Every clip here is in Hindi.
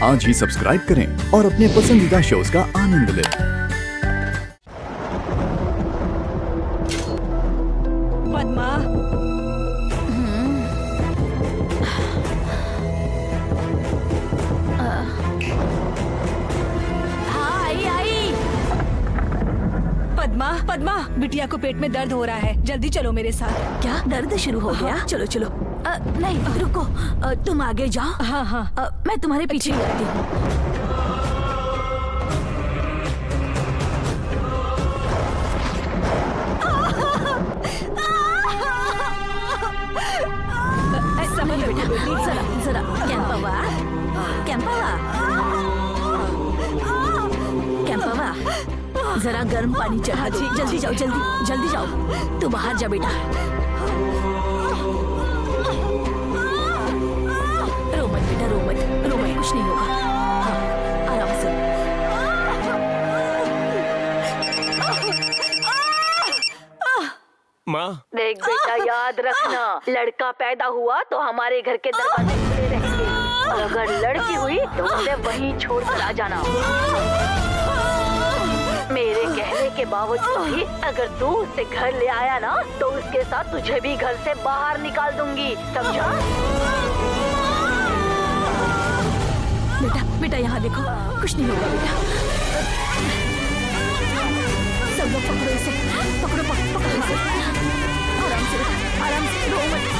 आज ही सब्सक्राइब करें और अपने पसंदीदा शोज का आनंद लें। पद्मा, हाँ आई। पद्मा, पद्मा, बिटिया को पेट में दर्द हो रहा है, जल्दी चलो मेरे साथ। क्या दर्द शुरू हो गया? चलो चलो। नहीं रुको, तुम आगे जाओ। हाँ हाँ। मैं तुम्हारे पीछे ही आती हूँ। समझ बेटा, जरा जरा कैंपवा, कैंपवा, कैंपवा, जरा गर्म पानी चढ़ा दो। जल्दी जाओ, जल्दी जल्दी जाओ। तू बाहर जा बेटा। रो मत बेटा, रो मत, रो मत, कुछ नहीं होगा। हाँ, आराम से। माँ, देख बेटा, याद रखना, लड़का पैदा हुआ तो हमारे घर के दरवाजे खुले रहेंगे, और अगर लड़की हुई तो उसे वहीं छोड़कर आ जाना। मेरे कहने के बावजूद भी अगर तू उसे घर ले आया ना, तो उसके साथ तुझे भी घर से बाहर निकाल दूंगी, समझा? बेटा बेटा यहाँ देखो, कुछ नहीं होगा बेटा। सब लोग पकड़ो इसे, पकड़ो पकड़ो इसे। आराम से बेटा, आराम से, रो मत।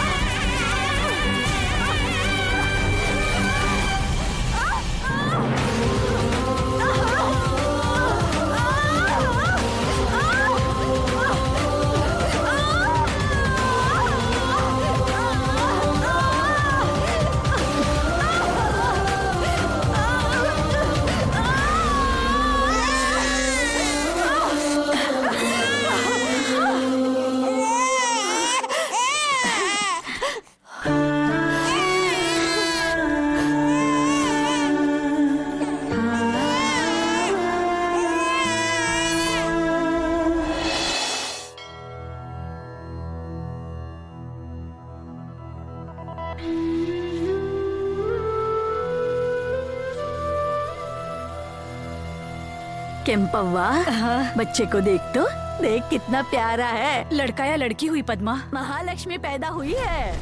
केम्पव्वा, बच्चे को देख तो, देख कितना प्यारा है। लड़का या लड़की हुई पद्मा? महालक्ष्मी पैदा हुई है।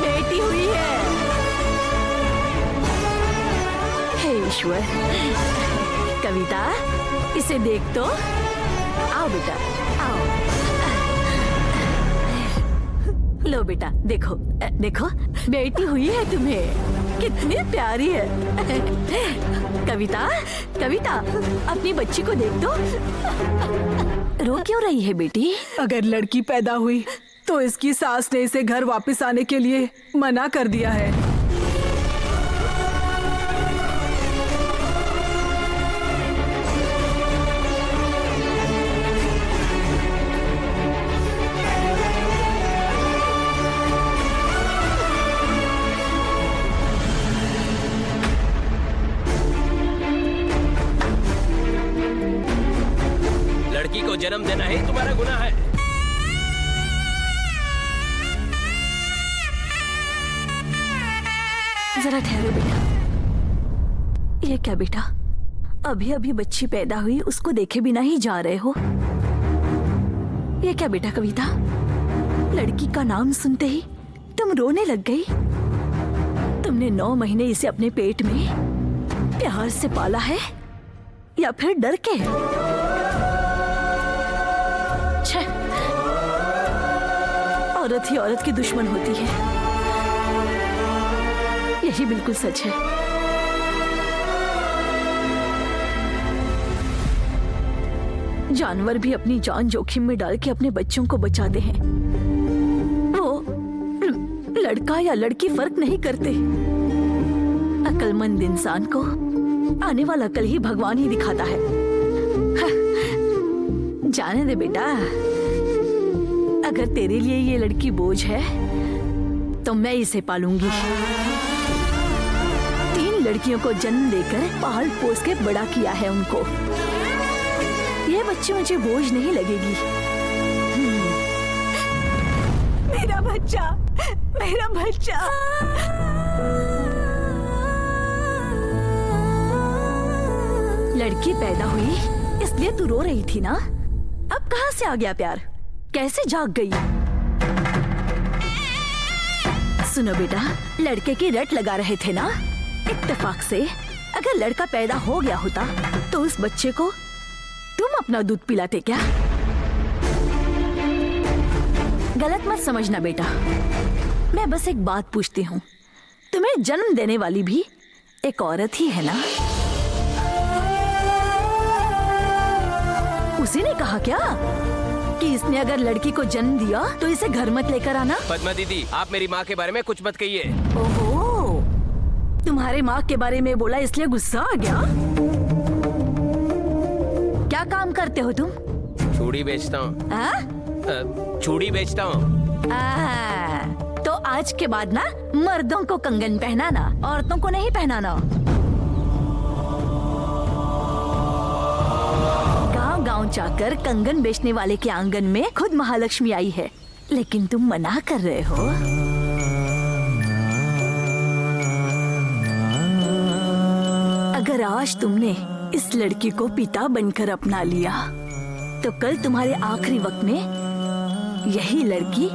बेटी हुई है। हे ईश्वर। कविता, इसे देख तो। आओ बेटा, आओ। लो बेटा, देखो देखो, बेटी हुई है तुम्हें, कितनी प्यारी है। कविता, कविता, अपनी बच्ची को देख तो। रो क्यों रही है बेटी? अगर लड़की पैदा हुई तो इसकी सास ने इसे घर वापस आने के लिए मना कर दिया है। लड़की को जन्म देना ही तुम्हारा गुनाह है। जरा ठहरो बेटा। ये क्या बेटा, अभी अभी बच्ची पैदा हुई, उसको देखे बिना ही जा रहे हो? ये क्या बेटा कविता, लड़की का नाम सुनते ही तुम रोने लग गई? तुमने 9 महीने इसे अपने पेट में प्यार से पाला है या फिर डर के? औरत ही औरत की दुश्मन होती है, यही बिल्कुल सच है। जानवर भी अपनी जान जोखिम में डाल के अपने बच्चों को बचाते हैं। वो लड़का या लड़की फर्क नहीं करते। अक्लमंद इंसान को आने वाला कल ही भगवान ही दिखाता है। जाने दे बेटा, अगर तेरे लिए ये लड़की बोझ है तो मैं इसे पालूंगी। 3 लड़कियों को जन्म देकर पाल पोस के बड़ा किया है उनको। ये बच्ची मुझे बोझ नहीं लगेगी। मेरा बच्चा, मेरा बच्चा। लड़की पैदा हुई इसलिए तू रो रही थी ना? अब कहाँ से आ गया प्यार? कैसे जाग गई? सुनो बेटा, लड़के की रट लगा रहे थे ना? इत्तेफाक से अगर लड़का पैदा हो गया होता तो उस बच्चे को तुम अपना दूध पिलाते क्या? गलत मत समझना बेटा, मैं बस एक बात पूछती हूँ, तुम्हें जन्म देने वाली भी एक औरत ही है ना? उसी ने कहा क्या कि इसने अगर लड़की को जन्म दिया तो इसे घर मत लेकर आना? पद्मा दीदी, आप मेरी माँ के बारे में कुछ मत कहिए। ओहो, तुम्हारे माँ के बारे में बोला इसलिए गुस्सा आ गया? क्या काम करते हो तुम? चूड़ी बेचता हूँ। चूड़ी बेचता हूँ। तो आज के बाद ना मर्दों को कंगन पहनाना, औरतों को नहीं पहनाना। गांव जाकर कंगन बेचने वाले के आंगन में खुद महालक्ष्मी आई है, लेकिन तुम मना कर रहे हो। अगर आज तुमने इस लड़की को पिता बनकर अपना लिया तो कल तुम्हारे आखिरी वक्त में यही लड़की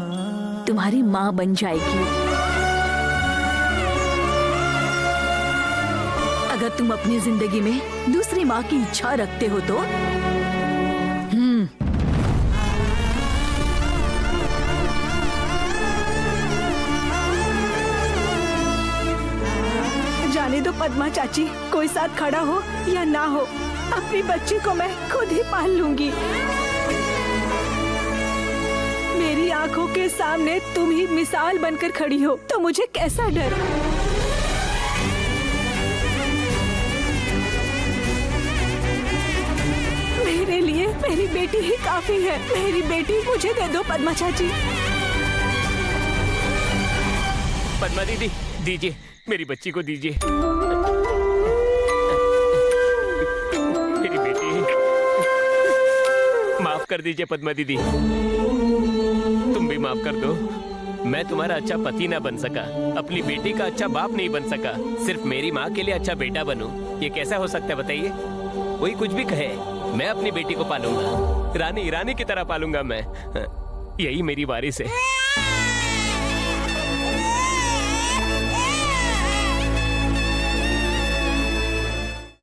तुम्हारी माँ बन जाएगी। अगर तुम अपनी जिंदगी में दूसरी माँ की इच्छा रखते हो तो जाने दो पद्मा चाची, कोई साथ खड़ा हो या ना हो, अपनी बच्ची को मैं खुद ही पाल लूंगी। मेरी आंखों के सामने तुम ही मिसाल बनकर खड़ी हो तो मुझे कैसा डर। मेरे लिए मेरी बेटी ही काफी है। मेरी बेटी मुझे दे दो पद्मा चाची। पद्मा दीदी, दीजिए, मेरी बच्ची को दीजिए। मेरी बेटी, माफ कर दीजिए पद्मा दीदी, तुम भी माफ कर दो। मैं तुम्हारा अच्छा पति ना बन सका, अपनी बेटी का अच्छा बाप नहीं बन सका, सिर्फ मेरी माँ के लिए अच्छा बेटा बनूं, ये कैसा हो सकता है बताइए? कोई कुछ भी कहे, मैं अपनी बेटी को पालूंगा, रानी रानी की तरह पालूंगा मैं। यही मेरी वारिस है।